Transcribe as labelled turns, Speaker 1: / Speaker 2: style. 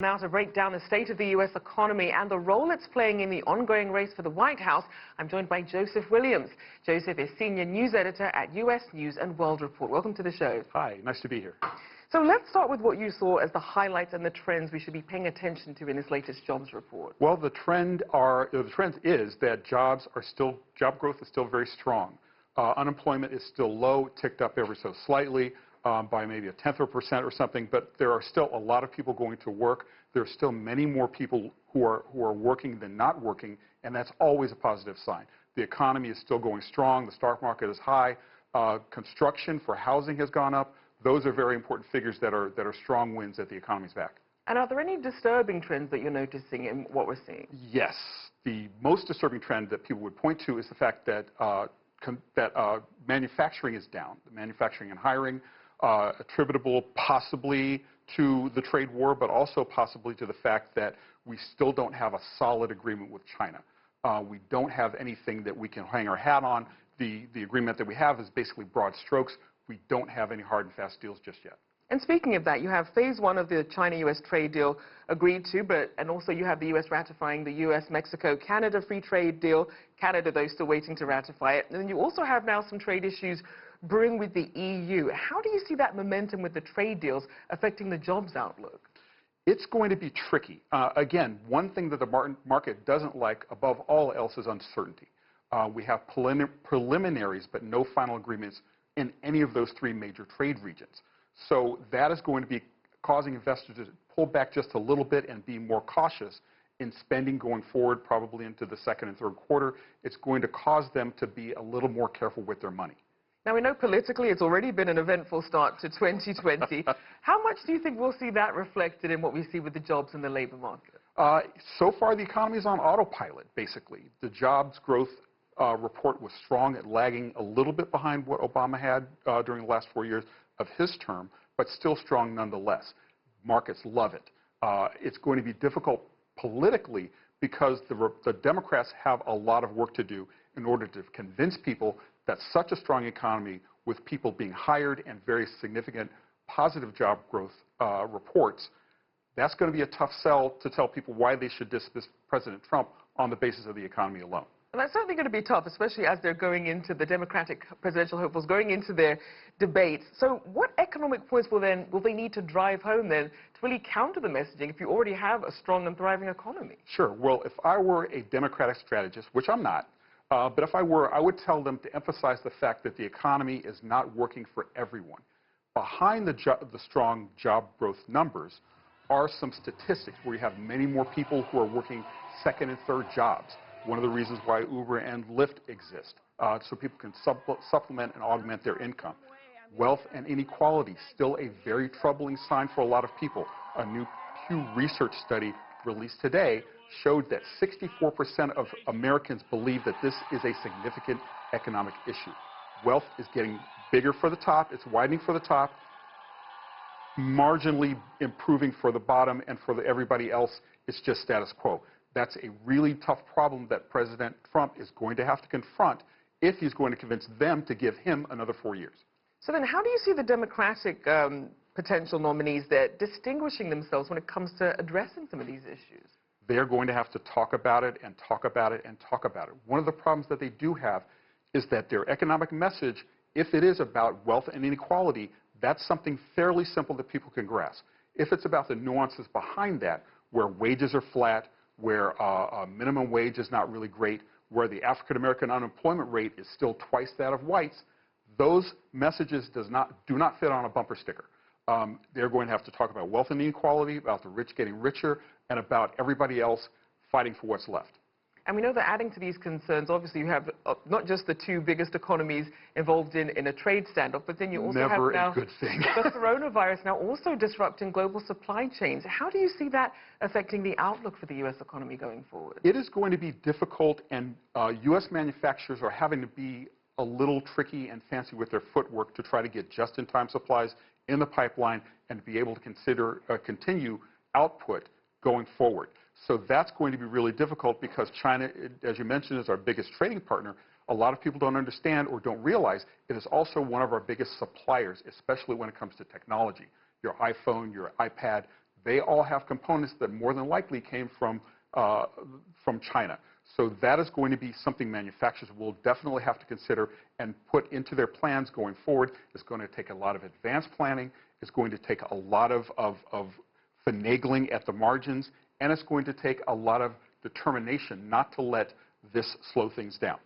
Speaker 1: Now to break down the state of the U.S. economy and the role it's playing in the ongoing race for the White House, I'm joined by Joseph Williams. Joseph is Senior News Editor at U.S. News and World Report. Welcome to the show.
Speaker 2: Hi, nice to be here.
Speaker 1: So let's start with what you saw as the highlights and the trends we should be paying attention to in this latest jobs report.
Speaker 2: Well, the trend is that job growth is still very strong. Unemployment is still low, ticked up ever so slightly. By maybe 0.1% or something, but there are still a lot of people going to work. There are still many more people who are working than not working, and that's always a positive sign. The economy is still going strong. The stock market is high. Construction for housing has gone up. Those are very important figures that are strong wins that the economy's back. And
Speaker 1: are there any disturbing trends that you're noticing in what we're seeing?
Speaker 2: Yes. The most disturbing trend that people would point to is the fact that manufacturing is down. The manufacturing and hiring, attributable possibly to the trade war, but also possibly to the fact that we still don't have a solid agreement with China. We don't have anything that we can hang our hat on. The agreement that we have is basically broad strokes. We don't have any hard and fast deals just yet.
Speaker 1: And speaking of that, you have phase one of the China-U.S. trade deal agreed to, and also you have the U.S. ratifying the U.S., Mexico, Canada free trade deal. Canada, though, still waiting to ratify it. And then you also have now some trade issues brewing with the EU. How do you see that momentum with the trade deals affecting the jobs outlook?
Speaker 2: It's going to be tricky. Again, one thing that the market doesn't like above all else is uncertainty. We have preliminaries, but no final agreements in any of those three major trade regions. So that is going to be causing investors to pull back just a little bit and be more cautious in spending going forward, probably into the second and third quarter. It's going to cause them to be a little more careful with their money.
Speaker 1: Now, we know politically it's already been an eventful start to 2020. How much do you think we'll see that reflected in what we see with the jobs and the labor market?
Speaker 2: So far, the economy is on autopilot, basically. The jobs growth report was strong at lagging a little bit behind what Obama had during the last 4 years of his term, but still strong nonetheless. Markets love it. It's going to be difficult politically because the Democrats have a lot of work to do in order to convince people that such a strong economy with people being hired and very significant positive job growth reports, that's going to be a tough sell to tell people why they should dismiss President Trump on the basis of the economy alone.
Speaker 1: And that's certainly going to be tough, especially as they're going into the Democratic presidential hopefuls, going into their debates. So what economic points will they need to drive home then to really counter the messaging if you already have a strong and thriving economy?
Speaker 2: Sure. Well, if I were a Democratic strategist, which I'm not, but if I were, I would tell them to emphasize the fact that the economy is not working for everyone. Behind the strong job growth numbers are some statistics where you have many more people who are working second and third jobs. One of the reasons why Uber and Lyft exist, so people can supplement and augment their income. Wealth and inequality, still a very troubling sign for a lot of people. A new Pew Research study released today showed that 64% of Americans believe that this is a significant economic issue. Wealth is getting bigger for the top, it's widening for the top, marginally improving for the bottom, and for everybody else, it's just status quo. That's a really tough problem that President Trump is going to have to confront if he's going to convince them to give him another 4 years.
Speaker 1: So then how do you see the Democratic potential nominees there distinguishing themselves when it comes to addressing some of these issues?
Speaker 2: They're going to have to talk about it and talk about it and talk about it. One of the problems that they do have is that their economic message, if it is about wealth and inequality, that's something fairly simple that people can grasp. If it's about the nuances behind that, where wages are flat, where minimum wage is not really great, where the African-American unemployment rate is still twice that of whites, those messages do not fit on a bumper sticker. They're going to have to talk about wealth and inequality, about the rich getting richer, and about everybody else fighting for what's left.
Speaker 1: And we know that adding to these concerns, obviously you have not just the two biggest economies involved in a trade standoff, but then you also have now the coronavirus now also disrupting global supply chains. How do you see that affecting the outlook for the U.S. economy going forward?
Speaker 2: It is going to be difficult, and U.S. manufacturers are having to be a little tricky and fancy with their footwork to try to get just-in-time supplies in the pipeline and be able to continue output going forward. So that's going to be really difficult because China, as you mentioned, is our biggest trading partner. A lot of people don't understand or don't realize it is also one of our biggest suppliers, especially when it comes to technology. Your iPhone, your iPad, they all have components that more than likely came from China. So that is going to be something manufacturers will definitely have to consider and put into their plans going forward. It's going to take a lot of advanced planning. It's going to take a lot of finagling at the margins, and it's going to take a lot of determination not to let this slow things down.